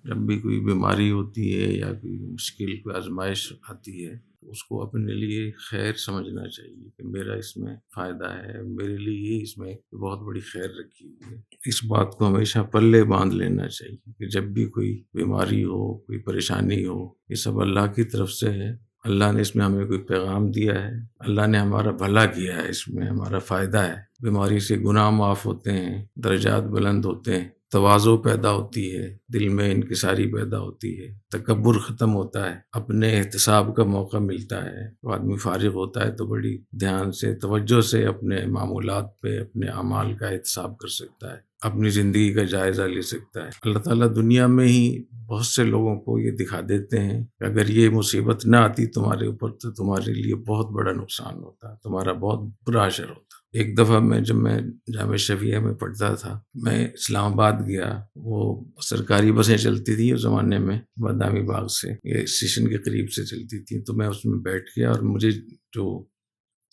جب بھی کوئی بیماری ہوتی ہے یا کوئی مشکل کوئی آزمائش آتی ہے تو اس کو اپنے لیے خیر سمجھنا چاہیے کہ میرا اس میں فائدہ ہے، میرے لیے اس میں بہت بڑی خیر رکھی ہوئی ہے۔ اس بات کو ہمیشہ پلے باندھ لینا چاہیے کہ جب بھی کوئی بیماری ہو، کوئی پریشانی ہو، یہ سب اللہ کی طرف سے ہے۔ اللہ نے اس میں ہمیں کوئی پیغام دیا ہے، اللہ نے ہمارا بھلا کیا ہے، اس میں ہمارا فائدہ ہے۔ بیماری سے گناہ معاف ہوتے ہیں، درجات بلند ہوتے ہیں، تواضع پیدا ہوتی ہے، دل میں انکساری پیدا ہوتی ہے، تکبر ختم ہوتا ہے، اپنے احتساب کا موقع ملتا ہے۔ وہ آدمی فارغ ہوتا ہے تو بڑی دھیان سے، توجہ سے اپنے معمولات پہ، اپنے اعمال کا احتساب کر سکتا ہے، اپنی زندگی کا جائزہ لے سکتا ہے۔ اللہ تعالیٰ دنیا میں ہی بہت سے لوگوں کو یہ دکھا دیتے ہیں کہ اگر یہ مصیبت نہ آتی تمہارے اوپر تو تمہارے لیے بہت بڑا نقصان ہوتا، تمہارا بہت برا اثر ہوتا۔ ایک دفعہ جب میں جامعہ شفیہ میں پڑھتا تھا، میں اسلام آباد گیا، وہ سرکاری بسیں چلتی تھیں اس زمانے میں، بادامی باغ سے یہ اسٹیشن کے قریب سے چلتی تھیں، تو میں اس میں بیٹھ گیا اور مجھے جو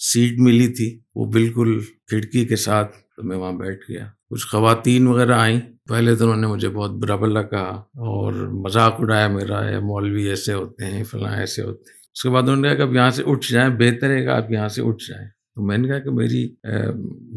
سیٹ ملی تھی وہ بالکل کھڑکی کے ساتھ، تو میں وہاں بیٹھ گیا۔ کچھ خواتین وغیرہ آئیں، پہلے تو انہوں نے مجھے بہت برا بھلا کہا اور مذاق اڑایا میرا، ہے مولوی ایسے ہوتے ہیں، فلاں ایسے ہوتے ہیں۔ اس کے بعد انہوں نے کہا کہ اب یہاں سے اٹھ جائیں، بہتر ہے کہ آپ یہاں سے اٹھ جائیں۔ تو میں نے کہا کہ میری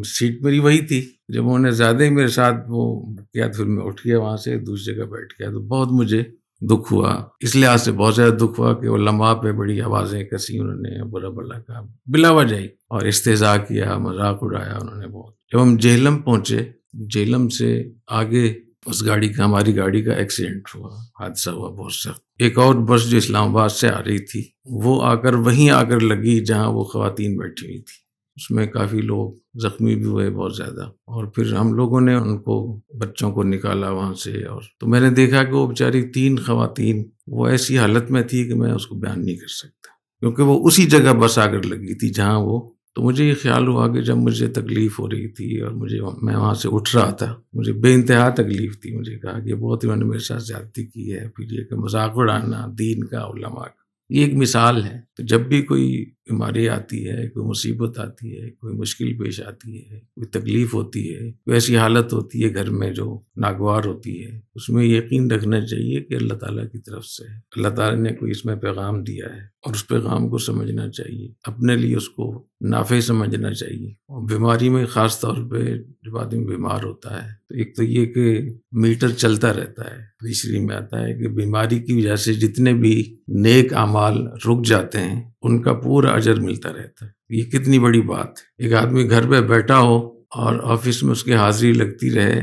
سیٹ میری وہی تھی۔ جب انہوں نے زیادہ ہی میرے ساتھ وہ کیا تو پھر میں اٹھ گیا وہاں سے، دوسری جگہ بیٹھ گیا۔ تو بہت مجھے دکھ ہوا، اس لحاظ سے بہت زیادہ دکھ ہوا کہ علماء پہ بڑی آوازیں کسی، انہوں نے برا بھلا کہا بلا وجہ ہی، اور استہزاء کیا، مذاق اڑایا انہوں نے بہت۔ جب ہم جہلم پہنچے، جہلم سے آگے اس گاڑی کا، ہماری گاڑی کا ایکسیڈنٹ ہوا، حادثہ ہوا بہت سخت۔ ایک اور بس جو اسلام آباد سے آ رہی تھی وہ وہیں آ کر لگی جہاں وہ خواتین بیٹھی ہوئی تھی۔ اس میں کافی لوگ زخمی بھی ہوئے بہت زیادہ، اور پھر ہم لوگوں نے ان کو، بچوں کو نکالا وہاں سے، اور تو میں نے دیکھا کہ وہ بیچاری 3 خواتین وہ ایسی حالت میں تھی کہ میں اس کو بیان نہیں کر سکتا، کیونکہ وہ اسی جگہ بس آ کر لگی تھی جہاں وہ۔ تو مجھے یہ خیال ہوا کہ جب مجھے تکلیف ہو رہی تھی اور میں وہاں سے اٹھ رہا تھا، مجھے بے انتہا تکلیف تھی، مجھے کہا کہ بہت انہوں نے میرے ساتھ زیادتی کی ہے، پھر یہ کہ مذاق اڑانا دین کا، علماء کا، یہ ایک مثال ہے۔ تو جب بھی کوئی بیماری آتی ہے، کوئی مصیبت آتی ہے، کوئی مشکل پیش آتی ہے، کوئی تکلیف ہوتی ہے، کوئی ایسی حالت ہوتی ہے گھر میں جو ناگوار ہوتی ہے، اس میں یقین رکھنا چاہیے کہ اللہ تعالیٰ کی طرف سے اللہ تعالیٰ نے کوئی اس میں پیغام دیا ہے، اور اس پیغام کو سمجھنا چاہیے، اپنے لیے اس کو نافع سمجھنا چاہیے۔ اور بیماری میں خاص طور پہ جب آدمی بیمار ہوتا ہے تو ایک تو یہ کہ میٹر چلتا رہتا ہے، تیسری میں آتا ہے کہ بیماری کی وجہ سے جتنے بھی نیک اعمال رک جاتے ہیں ان کا پورا اجر ملتا رہتا ہے۔ یہ کتنی بڑی بات ہے، ایک آدمی گھر پہ بیٹھا ہو اور آفس میں اس کی حاضری لگتی رہے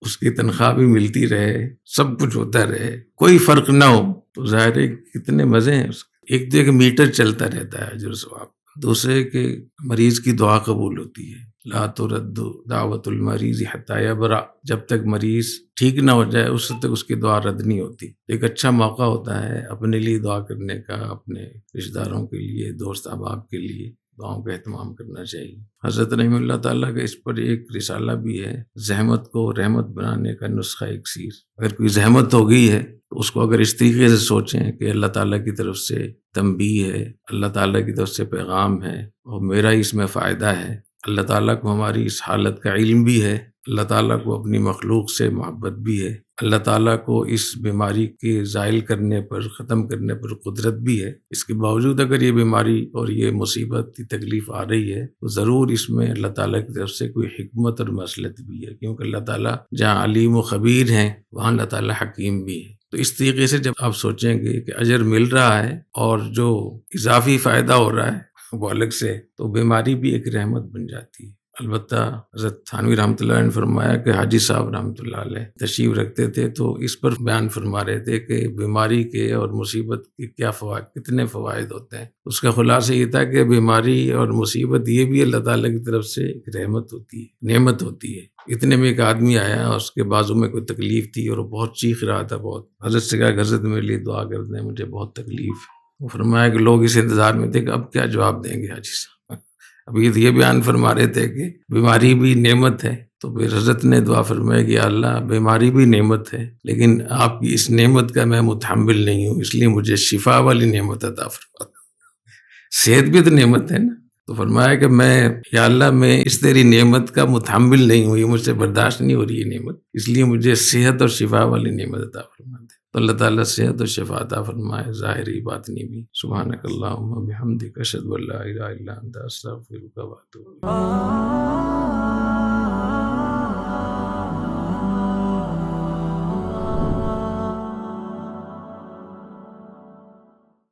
اس کی تنخواہ بھی ملتی رہے، سب کچھ ہوتا رہے، کوئی فرق نہ ہو، تو ظاہر ہے کتنے مزے ہیں اس کے۔ ایک تو ایک میٹر چلتا رہتا ہے اجر و ثواب، دوسرے کہ مریض کی دعا قبول ہوتی ہے، لا ترد دعوت المریض حتی یبرأ، جب تک مریض ٹھیک نہ ہو جائے اس تک اس کی دعا رد نہیں ہوتی۔ ایک اچھا موقع ہوتا ہے اپنے لیے دعا کرنے کا، اپنے رشتہ داروں کے لیے، دوست احباب کے لیے دعاؤں کا اہتمام کرنا چاہیے۔ حضرت رحمہ اللہ تعالیٰ کا اس پر ایک رسالہ بھی ہے، زحمت کو رحمت بنانے کا نسخہ اکسیر۔ اگر کوئی زحمت ہو گئی ہے تو اس کو اگر اس طریقے سے سوچیں کہ اللہ تعالیٰ کی طرف سے تنبیہ ہے، اللہ تعالیٰ کی طرف سے پیغام ہے، اور میرا اس میں فائدہ ہے، اللہ تعالیٰ کو ہماری اس حالت کا علم بھی ہے، اللہ تعالیٰ کو اپنی مخلوق سے محبت بھی ہے، اللہ تعالیٰ کو اس بیماری کے زائل کرنے پر، ختم کرنے پر قدرت بھی ہے۔ اس کے باوجود اگر یہ بیماری اور یہ مصیبت کی تکلیف آ رہی ہے تو ضرور اس میں اللہ تعالیٰ کی طرف سے کوئی حکمت اور مصلحت بھی ہے، کیونکہ اللہ تعالیٰ جہاں علیم و خبیر ہیں وہاں اللہ تعالیٰ حکیم بھی ہے۔ تو اس طریقے سے جب آپ سوچیں گے کہ اجر مل رہا ہے اور جو اضافی فائدہ ہو رہا ہے وہ الگ سے، تو بیماری بھی ایک رحمت بن جاتی ہے۔ البتہ حضرت تھانوی رحمۃ اللہ علیہ نے فرمایا کہ حاجی صاحب رحمۃ اللہ علیہ تشریف رکھتے تھے تو اس پر بیان فرما رہے تھے کہ بیماری کے اور مصیبت کے کیا فوائد، کتنے فوائد ہوتے ہیں۔ اس کا خلاصہ یہ تھا کہ بیماری اور مصیبت یہ بھی اللہ تعالیٰ کی طرف سے ایک رحمت ہوتی ہے، نعمت ہوتی ہے۔ اتنے میں ایک آدمی آیا، اس کے بازو میں کوئی تکلیف تھی اور وہ بہت چیخ رہا تھا، بہت۔ حضرت سے کہا کہ حضرت میرے لیے دعا کر دیں، مجھے بہت تکلیف ہے۔ وہ فرمایا کہ لوگ اس انتظار میں تھے کہ اب کیا جواب دیں گے حاجی صاحب۔ اب یہ بیان فرما رہے تھے کہ بیماری بھی نعمت ہے، تو پھر حضرت نے دعا فرمایا کہ اللہ بیماری بھی نعمت ہے، لیکن آپ کی اس نعمت کا میں متحمل نہیں ہوں، اس لیے مجھے شفا والی نعمت عطا فرما۔ صحت بھی تو نعمت ہے نا، تو فرمایا کہ یا اللہ میں اس تیری نعمت کا متحمل نہیں ہوں، یہ مجھ سے برداشت نہیں ہو رہی ہے نعمت، اس لیے مجھے صحت اور شفا والی نعمت عطا فرما دے۔ تو اللہ تعالیٰ صحت اور شفا عطا فرمائے، ظاہری باطنی بھی۔ سبحانک اللہم و بحمدک، اشہد ان لا الہ الا انت، استغفرک و اتوب الیک۔